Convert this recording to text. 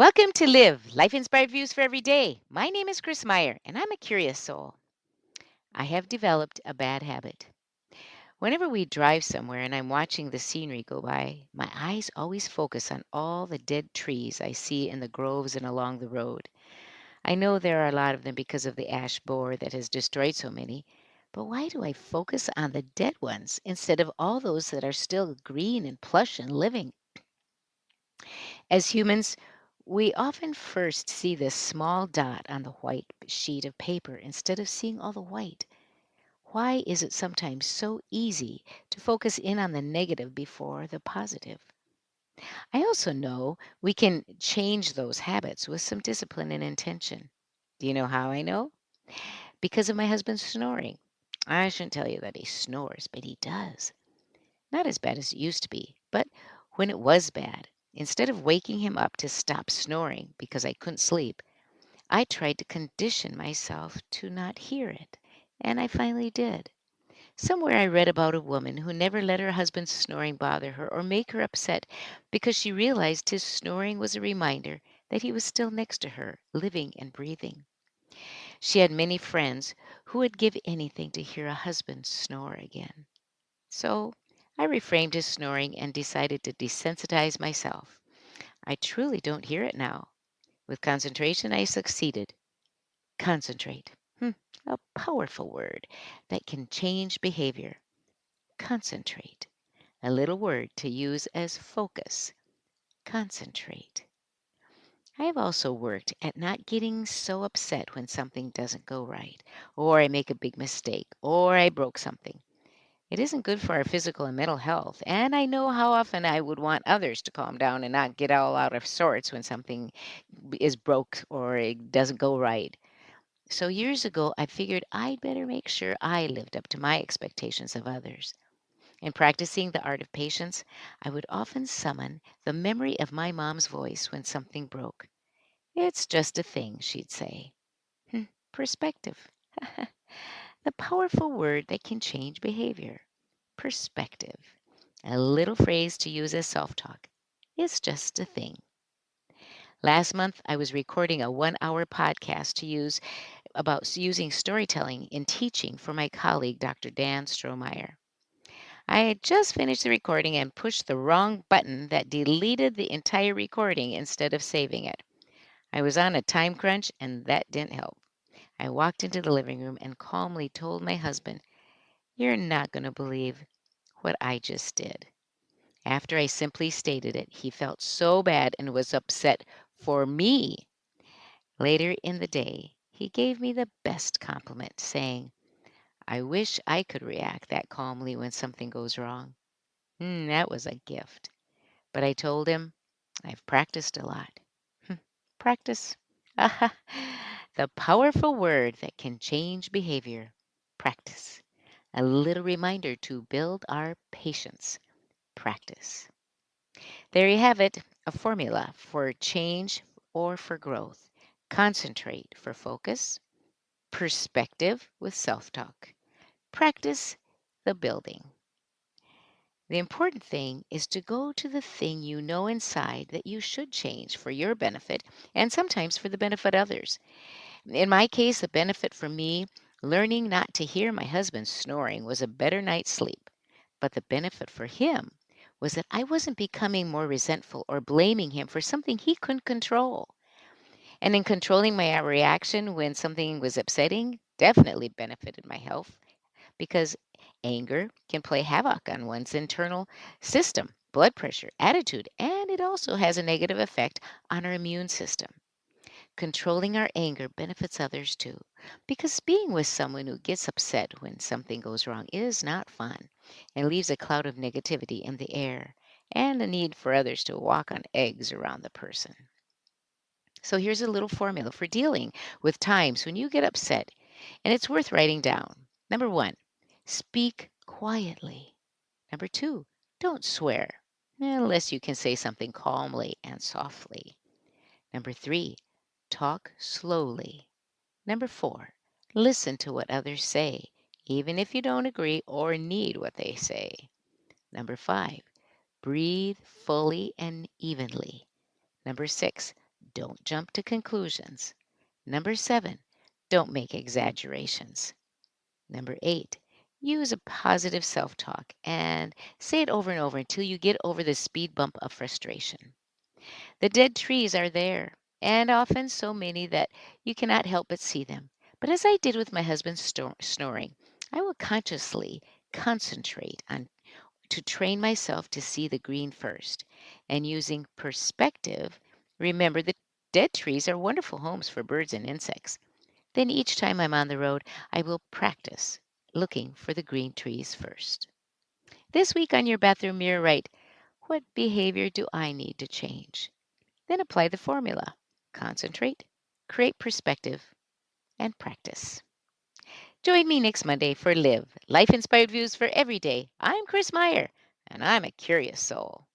Welcome to Live, Life Inspired Views for Every Day. My name is Chris Meyer, and I'm a curious soul. I have developed a bad habit. Whenever we drive somewhere and I'm watching the scenery go by, my eyes always focus on all the dead trees I see in the groves and along the road. I know there are a lot of them because of the ash borer that has destroyed so many, but why do I focus on the dead ones instead of all those that are still green and plush and living? As humans, we often first see this small dot on the white sheet of paper instead of seeing all the white. Why is it sometimes so easy to focus in on the negative before the positive? I also know we can change those habits with some discipline and intention. Do you know how I know? Because of my husband's snoring. I shouldn't tell you that he snores, but he does. Not as bad as it used to be, but when it was bad, instead of waking him up to stop snoring because I couldn't sleep, I tried to condition myself to not hear it. And I finally did. Somewhere I read about a woman who never let her husband's snoring bother her or make her upset because she realized his snoring was a reminder that he was still next to her, living and breathing. She had many friends who would give anything to hear a husband snore again. So I reframed his snoring and decided to desensitize myself. I truly don't hear it now. With concentration, I succeeded. Concentrate. A powerful word that can change behavior. Concentrate. A little word to use as focus. Concentrate. I have also worked at not getting so upset when something doesn't go right, or I make a big mistake, or I broke something. It isn't good for our physical and mental health, and I know how often I would want others to calm down and not get all out of sorts when something is broke or it doesn't go right. So years ago, I figured I'd better make sure I lived up to my expectations of others. In practicing the art of patience, I would often summon the memory of my mom's voice when something broke. It's just a thing, she'd say. Hmm, Perspective. The powerful word that can change behavior. Perspective. A little phrase to use as self talk. It's just a thing. Last month, I was recording a 1 hour podcast to use about using storytelling in teaching for my colleague, Dr. Dan Strohmeyer. I had just finished the recording and pushed the wrong button that deleted the entire recording instead of saving it. I was on a time crunch and that didn't help. I walked into the living room and calmly told my husband, "You're not going to believe what I just did." After I simply stated it, he felt so bad and was upset for me. Later in the day, he gave me the best compliment, saying, "I wish I could react that calmly when something goes wrong." That was a gift. But I told him, "I've practiced a lot." Hmm, Practice. Aha, the powerful word that can change behavior. Practice. A little reminder to build our patience. Practice. There you have it, a formula for change or for growth. Concentrate for focus, perspective with self talk, practice the building. The important thing is to go to the thing you know inside that you should change for your benefit and sometimes for the benefit of others. In my case, the benefit for me, learning not to hear my husband snoring was a better night's sleep. But the benefit for him was that I wasn't becoming more resentful or blaming him for something he couldn't control. And in controlling my reaction when something was upsetting, definitely benefited my health because anger can play havoc on one's internal system, blood pressure, attitude, and it also has a negative effect on our immune system. Controlling our anger benefits others too, because being with someone who gets upset when something goes wrong is not fun and leaves a cloud of negativity in the air and a need for others to walk on eggs around the person. So here's a little formula for dealing with times when you get upset, and it's worth writing down. Number one, speak quietly. Number two, don't swear, unless you can say something calmly and softly. Number three, talk slowly. Number four, listen to what others say, even if you don't agree or need what they say. Number five, breathe fully and evenly. Number six, Don't jump to conclusions. Number 7, don't make exaggerations. Number 8, use a positive self talk and say it over and over until you get over the speed bump of frustration. The dead trees are there, and often so many that you cannot help but see them. But as I did with my husband's snoring, I will consciously concentrate on to train myself to see the green first. And using perspective, remember that dead trees are wonderful homes for birds and insects. Then each time I'm on the road, I will practice looking for the green trees first. This week on your bathroom mirror, write, what behavior do I need to change? Then apply the formula. Concentrate, create perspective, and practice. Join me next Monday for Live, Life Inspired Views for Every Day. I'm Chris Meyer, and I'm a curious soul.